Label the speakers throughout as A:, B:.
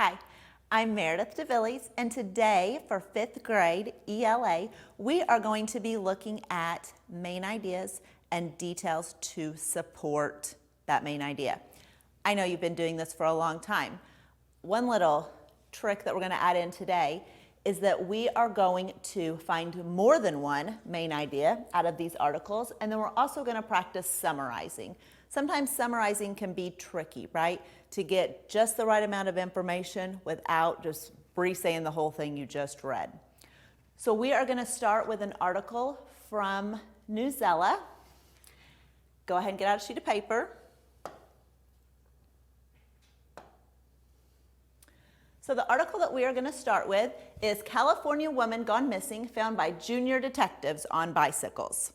A: Hi, I'm Meredith DeVillez, and today for 5th grade ELA, we are going to be looking at main ideas and details to support that main idea. I know you've been doing this for a long time. One little trick that we're going to add in today is that we are going to find more than one main idea out of these articles, and then we're also going to practice summarizing. Sometimes summarizing can be tricky, right? To get just the right amount of information without just re-saying the whole thing you just read. So we are going to start with an article from Newsella. Go ahead and get out a sheet of paper. So the article that we are going to start with is California Woman Gone Missing Found by Junior Detectives on Bicycles.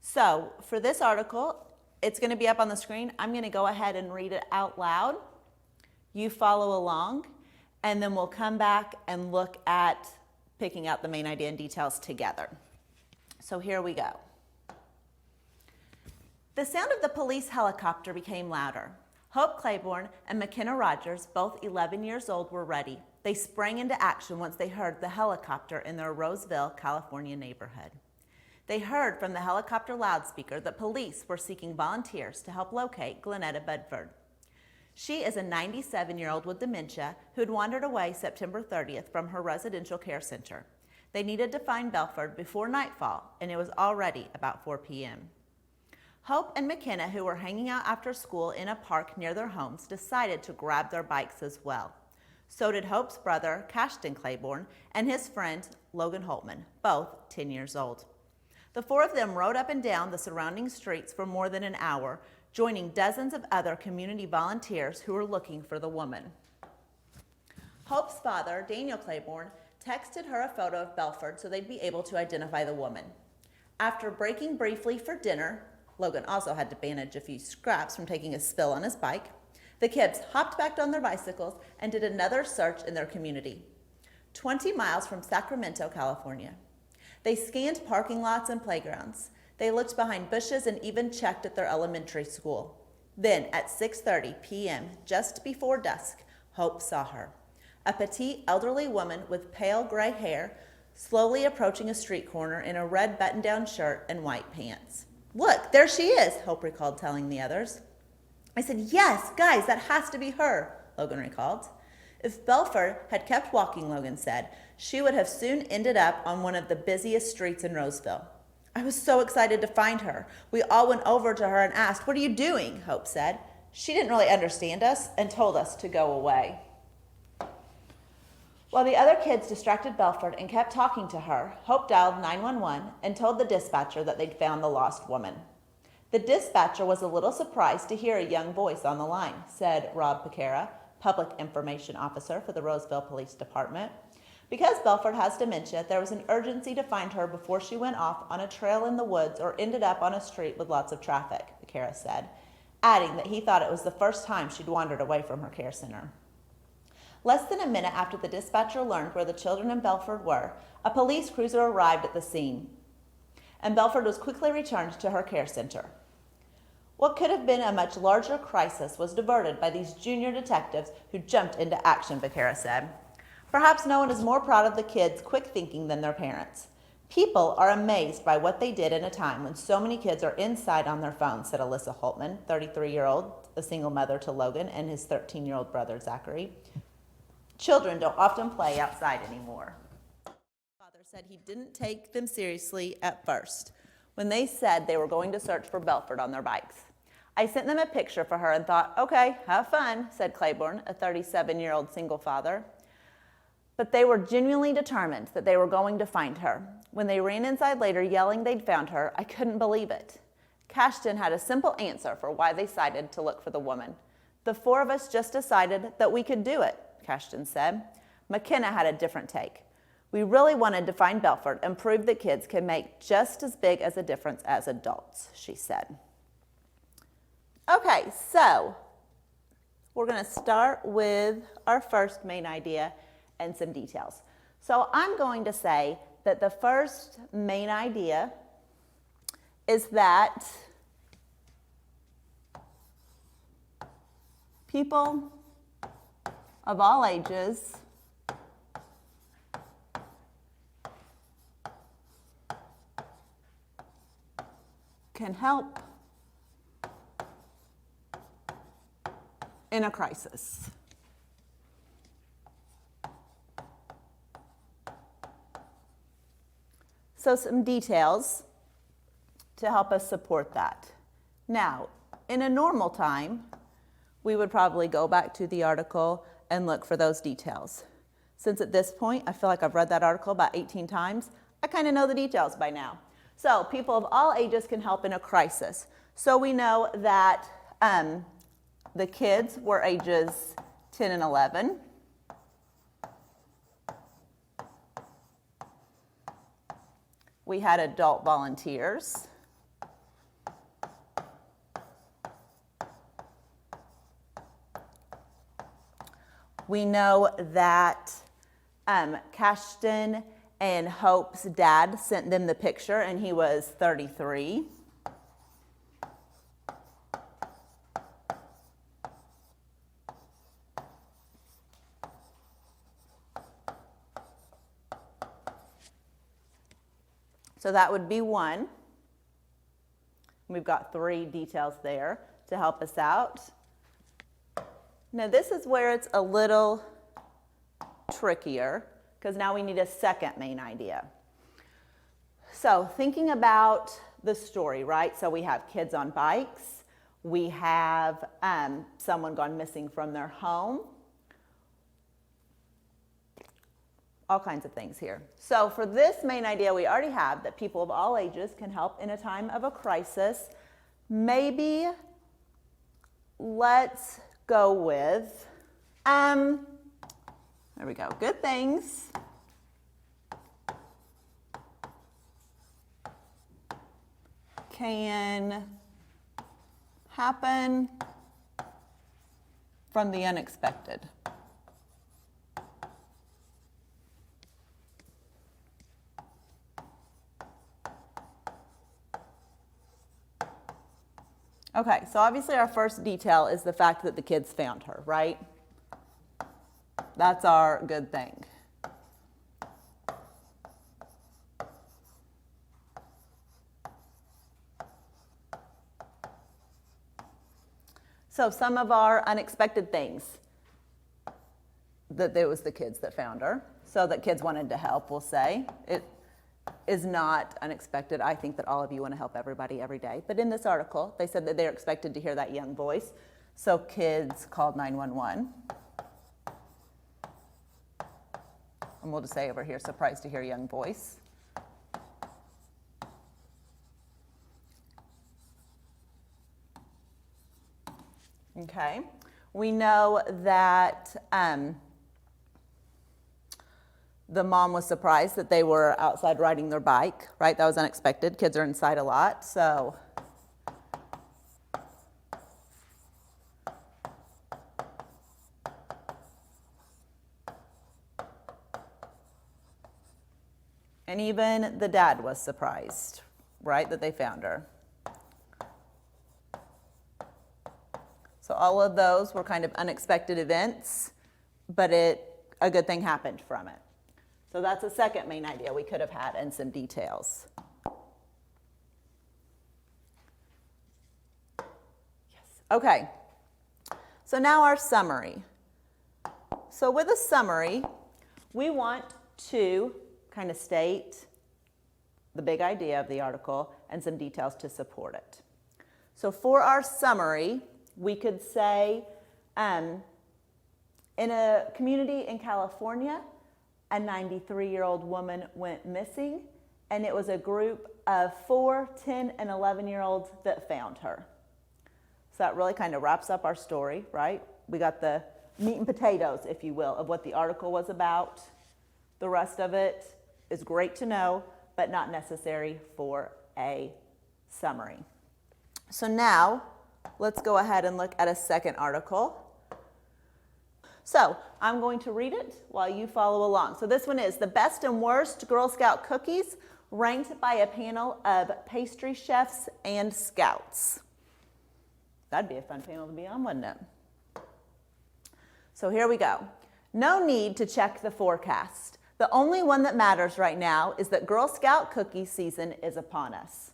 A: So for this article, it's going to be up on the screen. I'm going to go ahead and read it out loud. You follow along, and then we'll come back and look at picking out the main idea and details together. So here we go. The sound of the police helicopter became louder. Hope Claiborne and McKenna Rogers, both 11 years old, were ready. They sprang into action once they heard the helicopter in their Roseville, California neighborhood. They heard from the helicopter loudspeaker that police were seeking volunteers to help locate Glenetta Bedford. She is a 97-year-old with dementia who had wandered away September 30th from her residential care center. They needed to find Bedford before nightfall, and it was already about 4 p.m. Hope and McKenna, who were hanging out after school in a park near their homes, decided to grab their bikes as well. So did Hope's brother, Cashton Claiborne, and his friend, Logan Holtman, both 10 years old. The four of them rode up and down the surrounding streets for more than an hour, joining dozens of other community volunteers who were looking for the woman. Hope's father, Daniel Claiborne, texted her a photo of Bedford so they'd be able to identify the woman. After breaking briefly for dinner, Logan also had to bandage a few scraps from taking a spill on his bike. The kids hopped back on their bicycles and did another search in their community, 20 miles from Sacramento, California. They scanned parking lots and playgrounds. They looked behind bushes and even checked at their elementary school. Then at 6:30 p.m., just before dusk, Hope saw her. A petite elderly woman with pale gray hair, slowly approaching a street corner in a red button-down shirt and white pants. "Look, there she is," Hope recalled telling the others. "I said, yes, guys, that has to be her," Logan recalled. If Bedford had kept walking, Logan said, she would have soon ended up on one of the busiest streets in Roseville. "I was so excited to find her. We all went over to her and asked, 'What are you doing?' Hope said. She didn't really understand us and told us to go away." While the other kids distracted Bedford and kept talking to her, Hope dialed 911 and told the dispatcher that they'd found the lost woman. The dispatcher was a little surprised to hear a young voice on the line, said Rob Picara, Public Information Officer for the Roseville Police Department. Because Bedford has dementia, there was an urgency to find her before she went off on a trail in the woods or ended up on a street with lots of traffic, Picara said, adding that he thought it was the first time she'd wandered away from her care center. Less than a minute after the dispatcher learned where the children and Bedford were, a police cruiser arrived at the scene, and Bedford was quickly returned to her care center. What could have been a much larger crisis was diverted by these junior detectives who jumped into action, Picara said. Perhaps no one is more proud of the kids' quick thinking than their parents. People are amazed by what they did in a time when so many kids are inside on their phones, said Alyssa Holtman, 33-year-old, a single mother to Logan and his 13-year-old brother, Zachary. Children don't often play outside anymore. Father said he didn't take them seriously at first when they said they were going to search for Bedford on their bikes. "I sent them a picture for her and thought, okay, have fun," said Claiborne, a 37-year-old single father. But they were genuinely determined that they were going to find her. When they ran inside later yelling they'd found her, I couldn't believe it. Cashton had a simple answer for why they decided to look for the woman. "The four of us just decided that we could do it," Cashton said. McKenna had a different take. "We really wanted to find Bedford and prove that kids can make just as big as a difference as adults," she said. Okay, so we're going to start with our first main idea and some details. So I'm going to say that the first main idea is that people of all ages can help in a crisis. So some details to help us support that. Now, in a normal time, we would probably go back to the article and look for those details. Since at this point, I feel like I've read that article about 18 times, I kind of know the details by now. So people of all ages can help in a crisis. So we know that the kids were ages 10 and 11. We had adult volunteers. We know that Cashton and Hope's dad sent them the picture, and he was 33. So that would be one. We've got 3 details there to help us out. Now this is where it's a little trickier, because now we need a second main idea. So thinking about the story, right? So we have kids on bikes. We have someone gone missing from their home. All kinds of things here. So for this main idea, we already have that people of all ages can help in a time of a crisis. Maybe let's go with, there we go, good things can happen from the unexpected. Okay, so obviously our first detail is the fact that the kids found her, right? That's our good thing. So some of our unexpected things, that it was the kids that found her, so that kids wanted to help, we'll say. It is not unexpected. I think that all of you want to help everybody every day. But in this article, they said that they're expected to hear that young voice. So kids called 911. And we'll just say over here, surprised to hear young voice. Okay. We know that the mom was surprised that they were outside riding their bike, right? That was unexpected. Kids are inside a lot, so. And even the dad was surprised, right, that they found her. So all of those were kind of unexpected events, but a good thing happened from it. So that's a second main idea we could have had and some details. Yes. Okay. So now our summary. So with a summary, we want to kind of state the big idea of the article and some details to support it. So for our summary, we could say, in a community in California, a 93-year-old woman went missing, and it was a group of 4, 10, and 11-year-olds that found her. So that really kind of wraps up our story, right? We got the meat and potatoes, if you will, of what the article was about. The rest of it is great to know, but not necessary for a summary. So now, let's go ahead and look at a second article. So I'm going to read it while you follow along. So this one is the best and worst Girl Scout cookies ranked by a panel of pastry chefs and scouts. That'd be a fun panel to be on, wouldn't it? So here we go. No need to check the forecast. The only one that matters right now is that Girl Scout cookie season is upon us.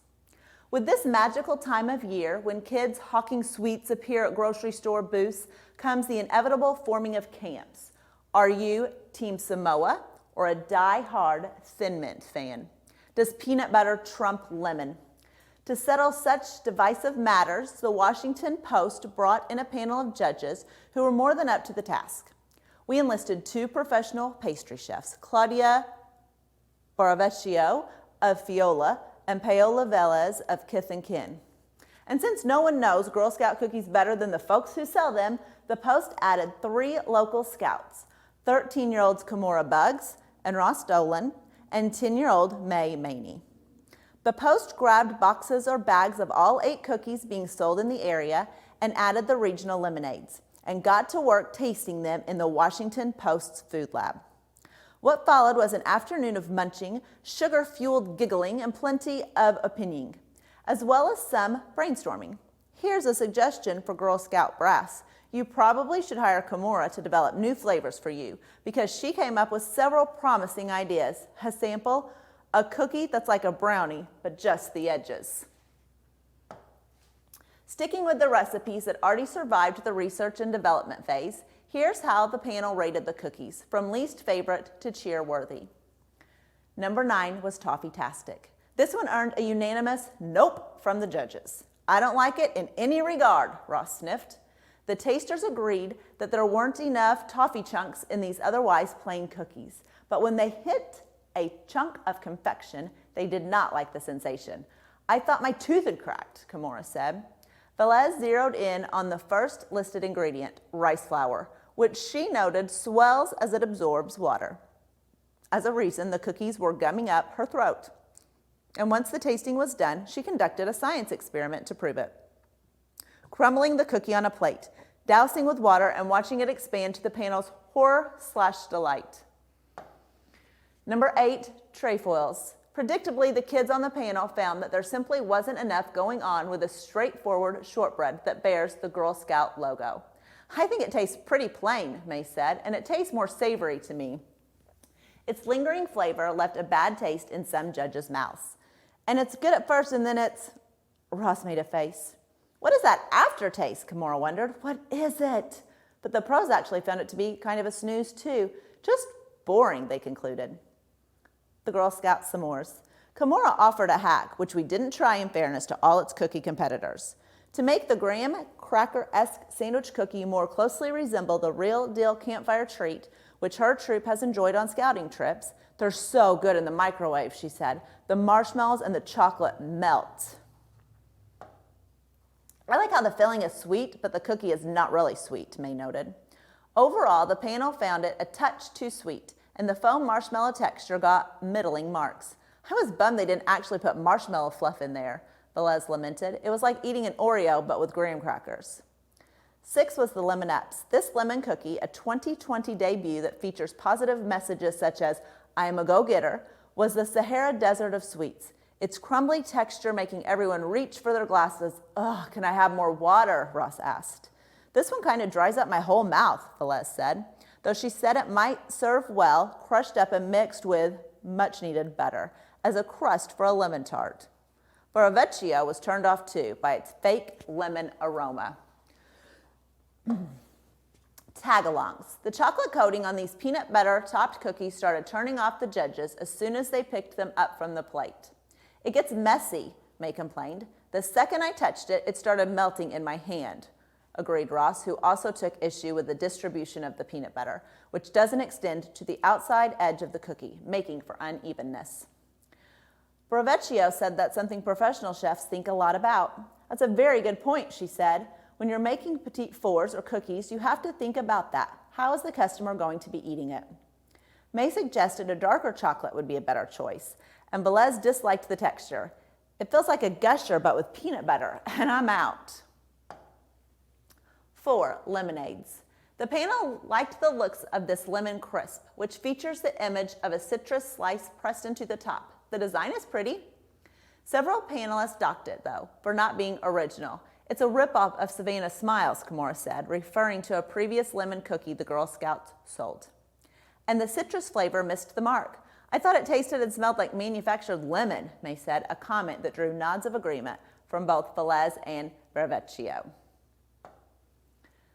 A: With this magical time of year, when kids hawking sweets appear at grocery store booths, comes the inevitable forming of camps. Are you Team Samoa or a die-hard Thin Mint fan? Does peanut butter trump lemon? To settle such divisive matters, the Washington Post brought in a panel of judges who were more than up to the task. We enlisted 2 professional pastry chefs, Claudia Boravecchio of Fiola and Paola Velez of Kith and Kin. And since no one knows Girl Scout cookies better than the folks who sell them, the Post added 3 local scouts, 13-year-olds Kimora Buggs and Ross Dolan, and 10-year-old May Maney. The Post grabbed boxes or bags of all 8 cookies being sold in the area and added the regional lemonades, and got to work tasting them in the Washington Post's food lab. What followed was an afternoon of munching, sugar-fueled giggling, and plenty of opinioning, as well as some brainstorming. Here's a suggestion for Girl Scout brass. You probably should hire Kimora to develop new flavors for you, because she came up with several promising ideas. A sample, a cookie that's like a brownie, but just the edges. Sticking with the recipes that already survived the research and development phase, here's how the panel rated the cookies, from least favorite to cheer-worthy. Number 9 was Toffee Tastic. This one earned a unanimous nope from the judges. I don't like it in any regard, Ross sniffed. The tasters agreed that there weren't enough toffee chunks in these otherwise plain cookies, but when they hit a chunk of confection, they did not like the sensation. I thought my tooth had cracked, Kimora said. Velez zeroed in on the first listed ingredient, rice flour, which she noted swells as it absorbs water. As a reason, the cookies were gumming up her throat. And once the tasting was done, she conducted a science experiment to prove it. Crumbling the cookie on a plate, dousing with water, and watching it expand to the panel's horror/delight. Number 8, trefoils. Predictably, the kids on the panel found that there simply wasn't enough going on with a straightforward shortbread that bears the Girl Scout logo. I think it tastes pretty plain, May said, and it tastes more savory to me. Its lingering flavor left a bad taste in some judges' mouths. And it's good at first, and then it's... Ross made a face. What is that aftertaste? Kimora wondered. What is it? But the pros actually found it to be kind of a snooze, too. Just boring, they concluded. The Girl Scout s'mores. Kimora offered a hack, which we didn't try in fairness to all its cookie competitors. To make the graham cracker-esque sandwich cookie more closely resemble the real deal campfire treat, which her troop has enjoyed on scouting trips. They're so good in the microwave, she said. The marshmallows and the chocolate melt. I like how the filling is sweet, but the cookie is not really sweet, May noted. Overall, the panel found it a touch too sweet, and the foam marshmallow texture got middling marks. I was bummed they didn't actually put marshmallow fluff in there, Velez lamented. It was like eating an Oreo, but with graham crackers. 6 was the Lemon Ups. This lemon cookie, a 2020 debut that features positive messages such as, I am a go-getter, was the Sahara Desert of sweets. Its crumbly texture making everyone reach for their glasses. Ugh, can I have more water? Ross asked. This one kind of dries up my whole mouth, Velez said, though she said it might serve well, crushed up and mixed with much-needed butter, as a crust for a lemon tart. Boravecchio was turned off too by its fake lemon aroma. Tagalongs. The chocolate coating on these peanut butter-topped cookies started turning off the judges as soon as they picked them up from the plate. It gets messy, May complained. The second I touched it, it started melting in my hand, agreed Ross, who also took issue with the distribution of the peanut butter, which doesn't extend to the outside edge of the cookie, making for unevenness. Boravecchio said that's something professional chefs think a lot about. That's a very good point, she said. When you're making petite fours or cookies, you have to think about that. How is the customer going to be eating it? May suggested a darker chocolate would be a better choice, and Velez disliked the texture. It feels like a gusher, but with peanut butter, and I'm out. 4, lemonades. The panel liked the looks of this lemon crisp, which features the image of a citrus slice pressed into the top. The design is pretty. Several panelists docked it, though, for not being original. It's a ripoff of Savannah Smiles, Kimura said, referring to a previous lemon cookie the Girl Scouts sold. And the citrus flavor missed the mark. I thought it tasted and smelled like manufactured lemon, May said, a comment that drew nods of agreement from both DeVillez and Bervecchio.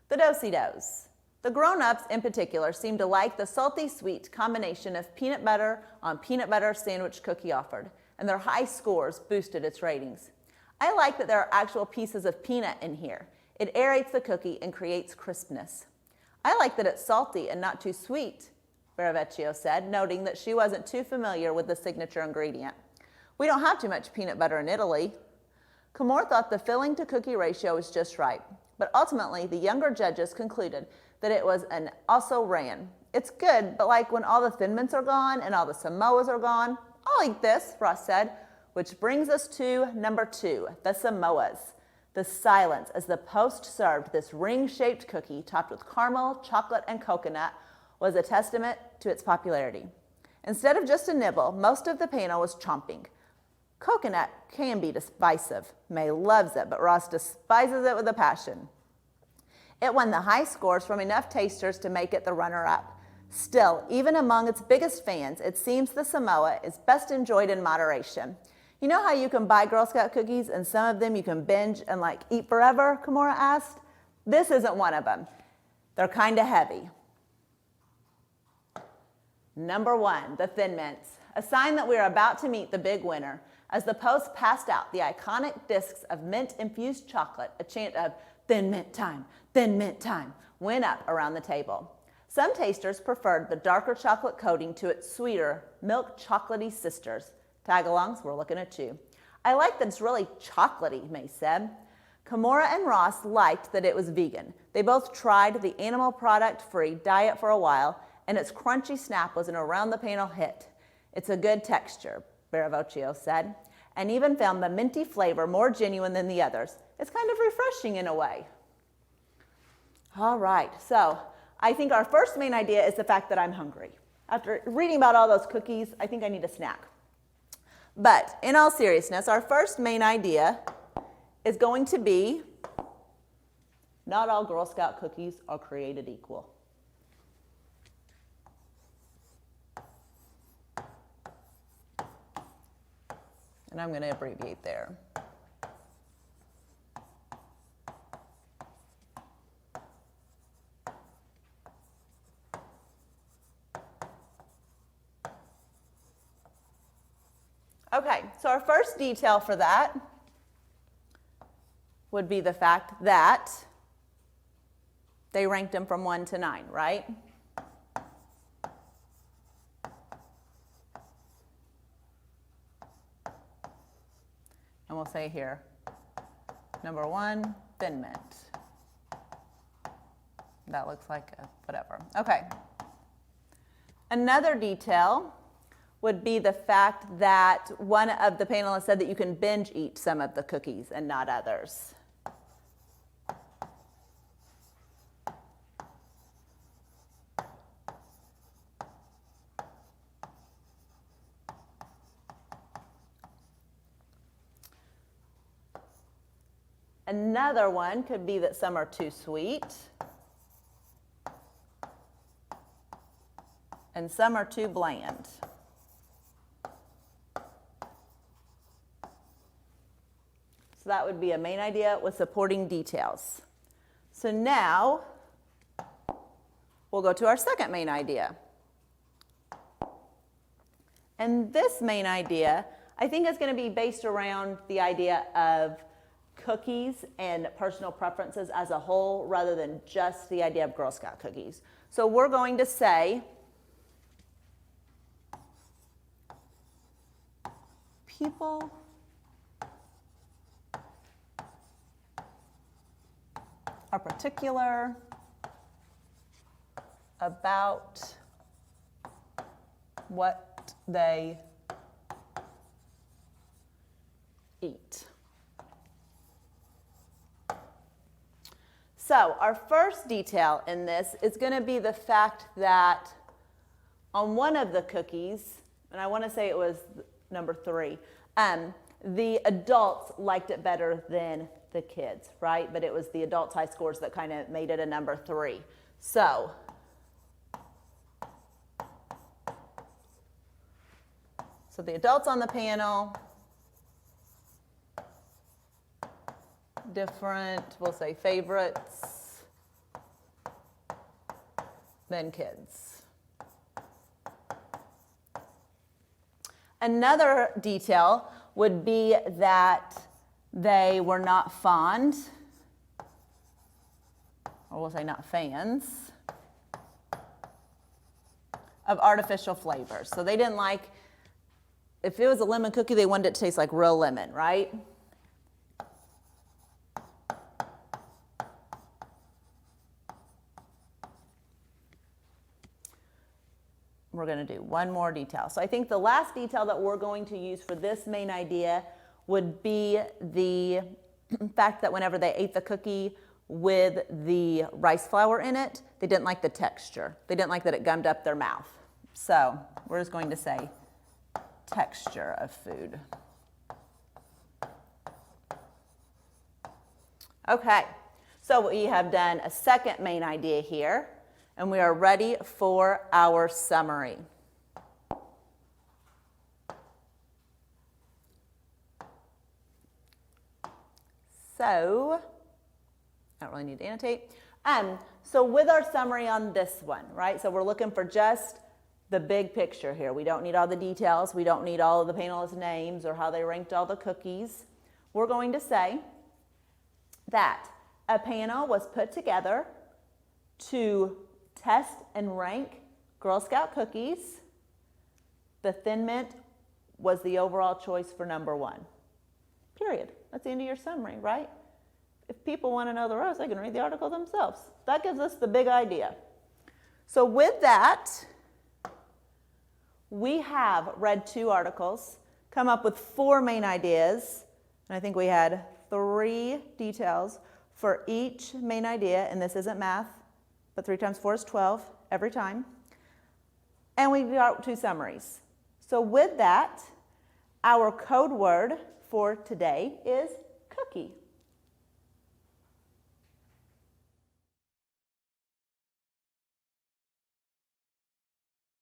A: The Do-si-dos. The grown-ups in particular seemed to like the salty-sweet combination of peanut butter on peanut butter sandwich cookie offered, and their high scores boosted its ratings. I like that there are actual pieces of peanut in here. It aerates the cookie and creates crispness. I like that it's salty and not too sweet, Bervecchio said, noting that she wasn't too familiar with the signature ingredient. We don't have too much peanut butter in Italy. Kimura thought the filling to cookie ratio was just right, but ultimately the younger judges concluded that it was an also ran. It's good, but like when all the Thin Mints are gone and all the Samoas are gone, I'll eat this, Ross said, which brings us to number 2, the Samoas. The silence as the post served this ring-shaped cookie topped with caramel, chocolate, and coconut was a testament to its popularity. Instead of just a nibble, most of the panel was chomping. Coconut can be divisive. May loves it, but Ross despises it with a passion. It won the high scores from enough tasters to make it the runner-up. Still, even among its biggest fans, it seems the Samoa is best enjoyed in moderation. You know how you can buy Girl Scout cookies and some of them you can binge and eat forever, Kimura asked? This isn't one of them. They're kind of heavy. Number 1, the Thin Mints, a sign that we are about to meet the big winner. As the post passed out the iconic discs of mint-infused chocolate, a chant of Thin Mint time went up around the table. Some tasters preferred the darker chocolate coating to its sweeter, milk chocolatey sisters. Tagalongs, we're looking at you. I like that it's really chocolatey, May said. Kimura and Ross liked that it was vegan. They both tried the animal product-free diet for a while, and its crunchy snap was an around-the-panel hit. It's a good texture, Bervecchio said, and even found the minty flavor more genuine than the others. It's kind of refreshing in a way. All right, so I think our first main idea is the fact that I'm hungry. After reading about all those cookies, I think I need a snack. But in all seriousness, our first main idea is going to be not all Girl Scout cookies are created equal. And I'm going to abbreviate there. Okay, so our first detail for that would be the fact that they ranked them from 1 to 9, right? And we'll say here, number 1, Thin Mint. That looks like whatever. Okay. Another detail would be the fact that one of the panelists said that you can binge eat some of the cookies and not others. Another one could be that some are too sweet and some are too bland. So that would be a main idea with supporting details. So now we'll go to our second main idea. And this main idea, I think, is going to be based around the idea of cookies and personal preferences as a whole rather than just the idea of Girl Scout cookies. So we're going to say people are particular about what they eat. So our first detail in this is going to be the fact that on one of the cookies, and I want to say it was number 3, the adults liked it better than the kids, right? But it was the adults' high scores that kind of made it a number 3. So the adults on the panel, different, we'll say favorites than kids. Another detail would be that they were not fond, or we'll say not fans, of artificial flavors. So they didn't like, if it was a lemon cookie, they wanted it to taste like real lemon, right? We're going to do one more detail. So I think the last detail that we're going to use for this main idea would be the fact that whenever they ate the cookie with the rice flour in it, they didn't like the texture. They didn't like that it gummed up their mouth. So we're just going to say texture of food. Okay, so we have done a second main idea here, and we are ready for our summary. So, I don't really need to annotate. So with our summary on this one, right? So we're looking for just the big picture here. We don't need all the details. We don't need all of the panelists' names or how they ranked all the cookies. We're going to say that a panel was put together to test and rank Girl Scout cookies. The Thin Mint was the overall choice for number 1. Period. That's the end of your summary, right? If people want to know the rest, they can read the article themselves. That gives us the big idea. So with that, we have read 2 articles, come up with 4 main ideas, and I think we had 3 details for each main idea, and this isn't math, but 3 times 4 is 12 every time. And we got 2 summaries. So with that, our code word for today is